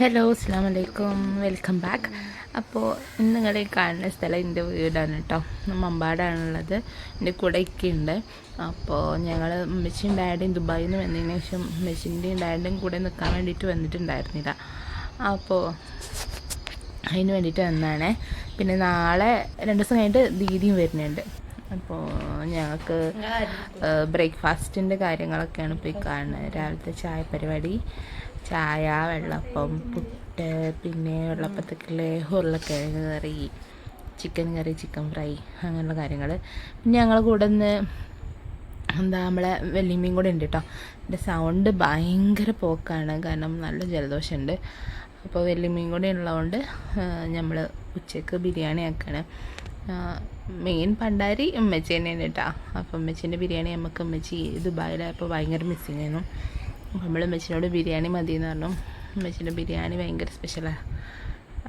Hello അസ്സാം വലൈക്കും, welcome back. അപ്പോൾ ഇന്ന് നിങ്ങൾ കാണുന്ന സ്ഥലം എൻ്റെ വീടാണ് കേട്ടോ. മമ്പാടാണുള്ളത്. എൻ്റെ കൂടെ ഉണ്ട്. അപ്പോൾ ഞങ്ങൾ ഉമ്മച്ചിയും ഡാഡിയും ദുബായിൽ നിന്ന് വന്നതിന് ശേഷം ഉമ്മച്ചിൻ്റെയും ഡാഡിൻ്റെയും കൂടെ നിൽക്കാൻ വേണ്ടിയിട്ട് വന്നിട്ടുണ്ടായിരുന്നില്ല. അപ്പോൾ അതിന് വേണ്ടിയിട്ട് വന്നതാണേ. പിന്നെ നാളെ 2 ദിവസം കഴിഞ്ഞിട്ട് ദീദിയും വരുന്നുണ്ട്. അപ്പോൾ ഞങ്ങൾക്ക് ബ്രേക്ക്ഫാസ്റ്റിൻ്റെ കാര്യങ്ങളൊക്കെയാണ് ഇപ്പോൾ ഈ കാണുന്നത്. രാവിലത്തെ ചായ പരിപാടി, ചായ, വെള്ളപ്പം, പുട്ട്, പിന്നെ വെള്ളപ്പത്തേക്കുള്ള ഉരുളക്കിഴങ്ങ് കറി, ചിക്കൻ കറി, ചിക്കൻ ഫ്രൈ, അങ്ങനെയുള്ള കാര്യങ്ങൾ. പിന്നെ ഞങ്ങൾ കൂടെ നിന്ന് നമ്മളെ വെല്ലിമ്മയും കൂടെ ഉണ്ട് കേട്ടോ. എൻ്റെ സൗണ്ട് ഭയങ്കര പോക്കാണ്, കാരണം നല്ല ജലദോഷമുണ്ട്. അപ്പോൾ വെല്ലിമ്മയും കൂടെ ഉള്ളതുകൊണ്ട് നമ്മൾ ഉച്ചയ്ക്ക് ബിരിയാണി ആക്കണം. മെയിൻ പണ്ടാരി ഉമ്മച്ചി തന്നെയാണ് കേട്ടോ. അപ്പോൾ ഉമ്മച്ചീൻ്റെ ബിരിയാണി നമുക്ക് ഉമ്മച്ചി ദുബായിലായപ്പോൾ ഭയങ്കര മിസ്സിങ് ആയിരുന്നു. നമ്മൾ ഉമ്മച്ചിനോട് ബിരിയാണി മതി എന്ന് പറഞ്ഞു. ഉമ്മച്ചിൻ്റെ ബിരിയാണി ഭയങ്കര സ്പെഷ്യലാണ്.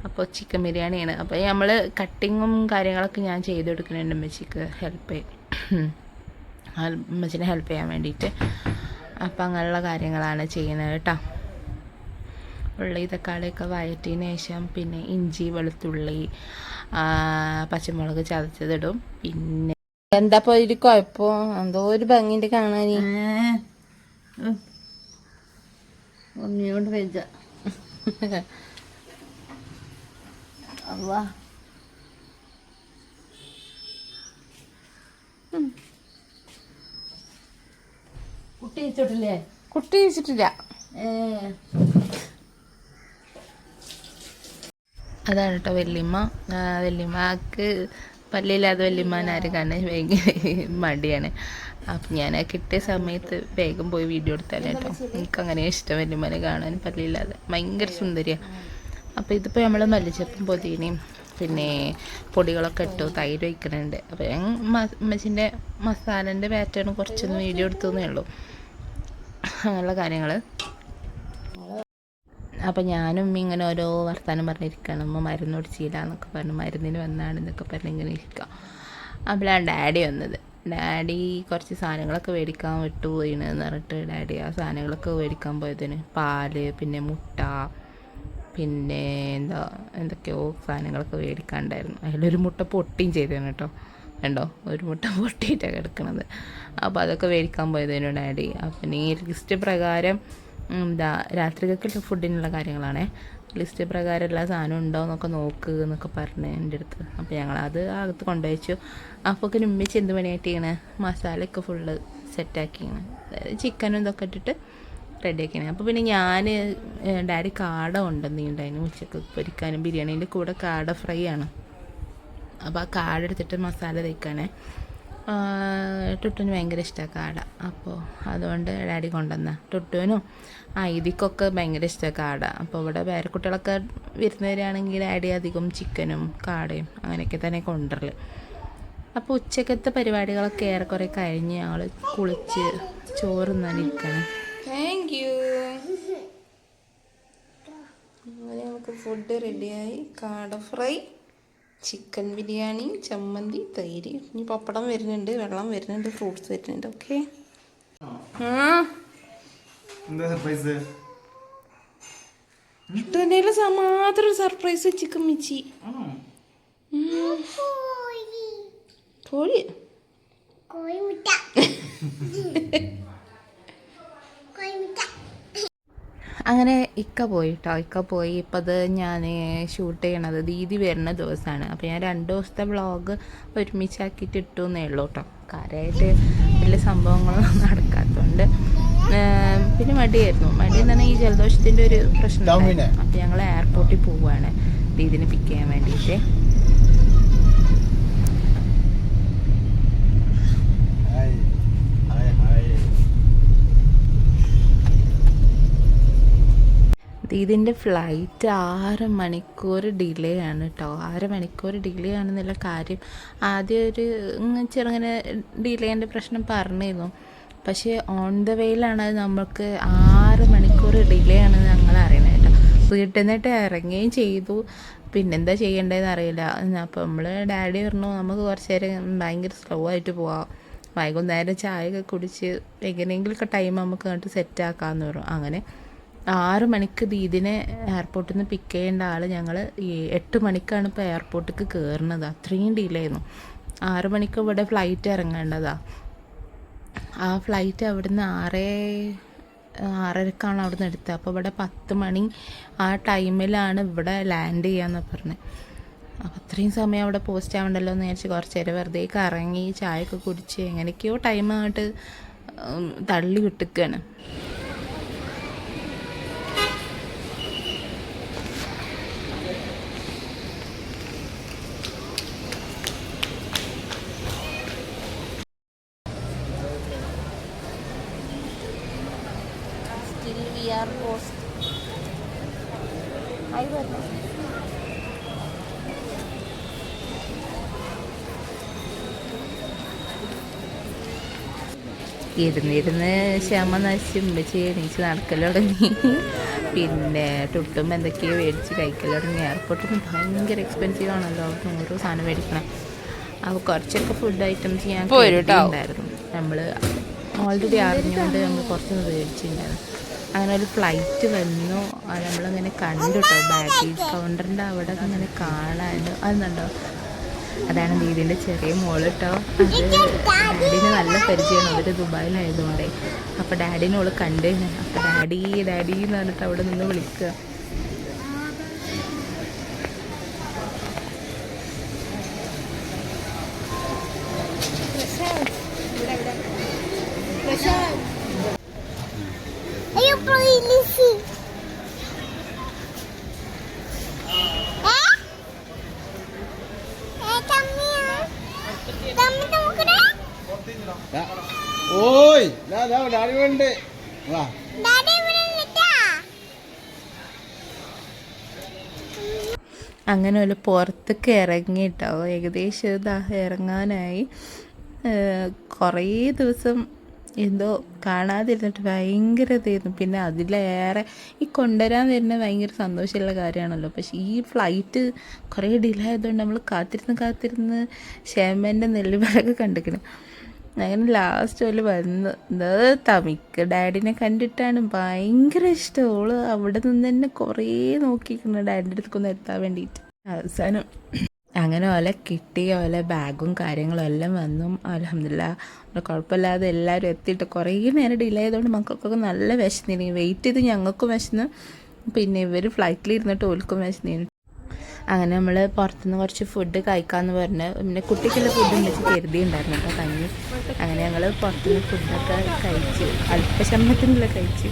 അപ്പോൾ ചിക്കൻ ബിരിയാണിയാണ്. അപ്പോൾ നമ്മൾ കട്ടിങ്ങും കാര്യങ്ങളൊക്കെ ഞാൻ ചെയ്ത് കൊടുക്കുന്നുണ്ട് ഉമ്മച്ചിക്ക് ഉമ്മച്ചിനെ ഹെൽപ്പ് ചെയ്യാൻ വേണ്ടിയിട്ട്. അപ്പോൾ അങ്ങനെയുള്ള കാര്യങ്ങളാണ് ചെയ്യുന്നത് കേട്ടോ. ഉള്ളി തക്കാളിയൊക്കെ വഴറ്റിയതിന് ശേഷം പിന്നെ ഇഞ്ചി, വെളുത്തുള്ളി, പച്ചമുളക് ചതച്ചതിടും. പിന്നെ എന്താ ഇപ്പോൾ ഒരു കുഴപ്പം, എന്തോ ഒരു ഭംഗിൻ്റെ കാണാൻ ഒന്നിനോട് വെച്ച കുട്ടി വെച്ചിട്ടില്ലേ? കുട്ടി വെച്ചിട്ടില്ല. അതാണ് കേട്ടോ വെല്ലിമ്മ. വെല്ലിമ്മക്ക് പല്ലില്ലാതെ വെല്ലിമ്മാൻ ആരും കാണാൻ ഭയങ്കര മടിയാണ്. അപ്പം ഞാൻ കിട്ടിയ സമയത്ത് വേഗം പോയി വീഡിയോ എടുത്താലേ കേട്ടോ. എനിക്കങ്ങനെ ഇഷ്ടം വെല്ലിമ്മനെ കാണാൻ പല്ലില്ലാതെ. ഭയങ്കര സുന്ദരിയാണ്. അപ്പോൾ ഇതിപ്പോൾ നമ്മൾ മല്ലിച്ചപ്പും പൊതിനയും പിന്നെ പൊടികളൊക്കെ ഇട്ടു, തൈര് വയ്ക്കുന്നുണ്ട്. അപ്പോൾ ഞാൻ ഉമ്മച്ചിൻ്റെ മസാലേൻ്റെ പാറ്റേൺ കുറച്ചൊന്ന് വീഡിയോ എടുത്തതേ ഉള്ളൂ, അങ്ങനെയുള്ള കാര്യങ്ങൾ. അപ്പോൾ ഞാനും ഇങ്ങനെ ഓരോ വർത്താനം പറഞ്ഞിരിക്കണം. ഉമ്മ മരുന്ന് ഒടിച്ചില്ല എന്നൊക്കെ പറഞ്ഞു, മരുന്നിന് വന്നാണെന്നൊക്കെ പറഞ്ഞ് ഇങ്ങനെ ഇരിക്കുക. അപ്പോഴാണ് ഡാഡി വന്നത്. ഡാഡി കുറച്ച് സാധനങ്ങളൊക്കെ മേടിക്കാൻ വിട്ടുപോയിന്ന് പറഞ്ഞിട്ട് ഡാഡി ആ സാധനങ്ങളൊക്കെ മേടിക്കാൻ പോയതിന് പാല്, പിന്നെ മുട്ട, പിന്നെ എന്തൊക്കെയോ സാധനങ്ങളൊക്കെ മേടിക്കാനുണ്ടായിരുന്നു. അതിലൊരു മുട്ട പൊട്ടിയും ചെയ്തേനെ കേട്ടോ. കണ്ടോ, ഒരു മുട്ട പൊട്ടിയിട്ടാണ് കിടക്കുന്നത്. അപ്പോൾ അതൊക്കെ മേടിക്കാൻ പോയതിനു ഡാഡി. അപ്പം ഈ ലിസ്റ്റ് പ്രകാരം രാത്രിക്കൊക്കെ ഫുഡിനുള്ള കാര്യങ്ങളാണേ. ലിസ്റ്റ് പ്രകാരം എല്ലാ സാധനവും ഉണ്ടോ എന്നൊക്കെ നോക്ക് എന്നൊക്കെ പറഞ്ഞ് എൻ്റെ അടുത്ത്. അപ്പോൾ ഞങ്ങളത് അകത്ത് കൊണ്ടുവച്ചു. അപ്പോൾ ഉമ്മിച്ച് എന്ത് പണിയായിട്ട് ചെയ്യണേ, മസാലയൊക്കെ ഫുള്ള് സെറ്റാക്കിയാണ്, അതായത് ചിക്കനും ഇതൊക്കെ ഇട്ടിട്ട് റെഡിയാക്കിയാണ്. അപ്പോൾ പിന്നെ ഞാൻ ഡാഡി കാട കൊണ്ടുവന്നിട്ടുണ്ടായിരുന്നു ഉച്ചക്ക് പൊരിക്കാനും. ബിരിയാണീൻ്റെ കൂടെ കാട ഫ്രൈ ആണ്. അപ്പോൾ ആ കാട എടുത്തിട്ട് മസാല തേക്കാണേ. ടുട്ടുവിന് ഭയങ്കര ഇഷ്ടമാണ് കാട. അപ്പോൾ അതുകൊണ്ട് ഡാഡി കൊണ്ടുവന്ന ടുട്ടുവിനും ഇതിക്കൊക്കെ ഭയങ്കര ഇഷ്ടമാണ് കാട. അപ്പോൾ ഇവിടെ വേറെ കുട്ടികളൊക്കെ വിരുന്ന് വരികയാണെങ്കിൽ ഡാഡി അധികം ചിക്കനും കാടയും അങ്ങനെയൊക്കെ തന്നെ കൊണ്ടുവരൽ. അപ്പോൾ ഉച്ചക്കത്തെ പരിപാടികളൊക്കെ ഏറെക്കുറെ കഴിഞ്ഞ് ഞങ്ങൾ കുളിച്ച് ചോറ് തിന്നാനിരിക്കണം. Thank you. അങ്ങനെ നമുക്ക് ഫുഡ് റെഡിയായി. കാട ഫ്രൈ, ചിക്കൻ ബിരിയാണി, ചമ്മന്തി, തൈര്, ഇനി പപ്പടം വരുന്നുണ്ട്, വെള്ളം വരുന്നുണ്ട്, ഫ്രൂട്ട്സ് വരുന്നുണ്ട്. ഓക്കെ. മാത്രം സർപ്രൈസ് ചിക്കൻ മിച്ചി കോഴി അങ്ങനെ ഇക്ക പോയി കേട്ടോ. ഇക്ക പോയി. ഇപ്പം അത് ഞാൻ ഷൂട്ട് ചെയ്യണത് ദീദി വരുന്ന ദിവസമാണ്. അപ്പോൾ ഞാൻ 2 ദിവസത്തെ വ്ളോഗ് ഒരുമിച്ചാക്കിയിട്ട് ഇട്ടു എന്നേ ഉള്ളൂ കേട്ടോ. കാര്യമായിട്ട് വലിയ സംഭവങ്ങളൊന്നും നടക്കാത്തതുകൊണ്ട് പിന്നെ മടിയായിരുന്നു. മടി എന്ന് പറഞ്ഞാൽ ഈ ജലദോഷത്തിൻ്റെ ഒരു പ്രശ്നം. അപ്പോൾ ഞങ്ങൾ എയർപോർട്ടിൽ പോവുകയാണ് ദീദിനെ പിക്ക് ചെയ്യാൻ വേണ്ടിയിട്ട്. ഇതിൻ്റെ ഫ്ലൈറ്റ് 6 മണിക്കൂർ ഡിലേ ആണ് കേട്ടോ. 6 മണിക്കൂർ ഡിലേ ആണെന്നുള്ള കാര്യം ആദ്യം ഒരു ചെറുങ്ങനെ ഡിലേൻ്റെ പ്രശ്നം പറഞ്ഞിരുന്നു. പക്ഷേ ഓൺ ദ വേയിലാണ് നമുക്ക് 6 മണിക്കൂർ ഡിലേ ആണെന്ന് ഞങ്ങൾ അറിയണത് കേട്ടോ. വീട്ടിൽ നിന്നിട്ട് ഇറങ്ങുകയും ചെയ്തു. പിന്നെന്താ ചെയ്യേണ്ടതെന്ന് അറിയില്ല. അപ്പോൾ നമ്മൾ ഡാഡി പറഞ്ഞു നമുക്ക് കുറച്ച് നേരം ഭയങ്കര സ്ലോ ആയിട്ട് പോവാം, വൈകുന്നേരം ചായയൊക്കെ കുടിച്ച് എങ്ങനെയെങ്കിലുമൊക്കെ ടൈം നമുക്ക് കണ്ടിട്ട് സെറ്റാക്കാമെന്ന് പറഞ്ഞു. അങ്ങനെ 6 മണിക്ക് ദീദിനെ എയർപോർട്ടിൽ നിന്ന് പിക്ക് ചെയ്യേണ്ട ആൾ ഞങ്ങൾ 8 മണിക്കാണ് ഇപ്പോൾ എയർപോർട്ടിലേക്ക് കയറുന്നത്. അത്രയും ഡിലേ ആയിരുന്നു. 6 മണിക്ക് ഇവിടെ ഫ്ലൈറ്റ് ഇറങ്ങേണ്ടതാണ്. ആ ഫ്ലൈറ്റ് അവിടുന്ന് 6:30ക്കാണ് അവിടുന്ന് എടുത്തത്. അപ്പോൾ ഇവിടെ 10 മണി ആ ടൈമിലാണ് ഇവിടെ ലാൻഡ് ചെയ്യാമെന്ന് പറഞ്ഞത്. അപ്പോൾ അത്രയും സമയം അവിടെ പോസ്റ്റ് ആവണ്ടല്ലോ എന്ന് വിചാരിച്ച് കുറച്ച് നേരം വെറുതെ കറങ്ങി ചായയൊക്കെ കുടിച്ച് എങ്ങനെയൊക്കെയോ ടൈം അങ്ങോട്ട് തള്ളി വിട്ടിക്കുകയാണ്. ഇരുന്നിരുന്ന് ക്ഷമ നശിച്ച് ഉമ്മച്ചി എണീച്ച് നടക്കൽ തുടങ്ങി. പിന്നെ ടുട്ടും എന്തൊക്കെയോ മേടിച്ച് കഴിക്കൽ തുടങ്ങി. എയർപോർട്ടിൽ നിന്ന് ഭയങ്കര എക്സ്പെൻസീവ് ആണല്ലോ, ഓരോ സാധനം മേടിക്കണം. അപ്പോൾ കുറച്ചൊക്കെ ഫുഡ് ഐറ്റംസ് ഞാൻ ഉണ്ടായിരുന്നു. നമ്മൾ ഓൾറെഡി അറിഞ്ഞുകൊണ്ട് നമ്മൾ കുറച്ചൊന്ന് മേടിച്ചിട്ടുണ്ടായിരുന്നു. അങ്ങനെ ഒരു ഫ്ലൈറ്റ് വന്നു. നമ്മളങ്ങനെ കണ്ടു കേട്ടോ, ബാഗേജ് കൗണ്ടറിൻ്റെ അവിടെ അങ്ങനെ കാണാൻ. അതെന്നുണ്ടോ, അതാണ് ദീദിൻ്റെ ചെറിയ മോള് കേട്ടോ. അത് ഡാഡിനെ നല്ല പരിചയമാണ്, അവർ ദുബായിലായതുകൊണ്ടേ. അപ്പോൾ ഡാഡിനെ ഓള് കണ്ടു. അപ്പോൾ ഡാഡി ഡാഡി എന്ന് പറഞ്ഞിട്ട് അവിടെ നിന്ന് വിളിക്കുക. ഓയ് ഡാഡി വേണ്ടേ വാ. അങ്ങനെ ഒരു പുറത്തേക്ക് ഇറങ്ങിയിട്ടോ. ഏകദേശം ഇതാ ഇറങ്ങാനായി. കുറേ ദിവസം എന്തോ കാണാതിരുന്നിട്ട് ഭയങ്കര ഇതായിരുന്നു. പിന്നെ അതിലേറെ ഈ കൊണ്ടുവരാൻ വരുന്ന ഭയങ്കര സന്തോഷമുള്ള കാര്യമാണല്ലോ. പക്ഷേ ഈ ഫ്ലൈറ്റ് കുറേ ഡിലേ ആയതുകൊണ്ട് നമ്മൾ കാത്തിരുന്ന് ക്ഷേമൻ്റെ നെല്ലിമലൊക്കെ കണ്ടിരിക്കണം. അങ്ങനെ ലാസ്റ്റ് ഓല് വന്ന് തമിക്ക് ഡാഡിനെ കണ്ടിട്ടാണ് ഭയങ്കര ഇഷ്ടം. ഓള് അവിടെ നിന്ന് തന്നെ കുറേ നോക്കിക്കുന്നു ഡാഡിൻ്റെ അടുത്തൊന്ന് എത്താൻ വേണ്ടിയിട്ട്. അവസാനം അങ്ങനെ ഓലെ കിട്ടി. ഓലെ ബാഗും കാര്യങ്ങളും എല്ലാം വന്നു. അൽഹംദുലില്ലാഹ് കുഴപ്പമില്ലാതെ എല്ലാവരും എത്തിയിട്ട് കുറേ നേരം ഡിലേ ആയതുകൊണ്ട് മക്കൾക്കൊക്കെ നല്ല വിശന്നിന്. വെയിറ്റ് ചെയ്ത് ഞങ്ങൾക്കും വിശന്ന്, പിന്നെ ഇവർ ഫ്ലൈറ്റിലിരുന്നിട്ട് ഓൽക്കും വിശന്നിന്. അങ്ങനെ നമ്മൾ പുറത്തുനിന്ന് കുറച്ച് ഫുഡ് കഴിക്കാമെന്ന് പറഞ്ഞ്, പിന്നെ കുട്ടിക്കുള്ള ഫുഡ് വെച്ച് കരുതിയിട്ടുണ്ടായിരുന്നു കേട്ടോ, കഞ്ഞി. അങ്ങനെ ഞങ്ങൾ പുറത്തുനിന്ന് ഫുഡൊക്കെ കഴിച്ച്, അല്പശമ്പളത്തിനുള്ള കഴിച്ച്.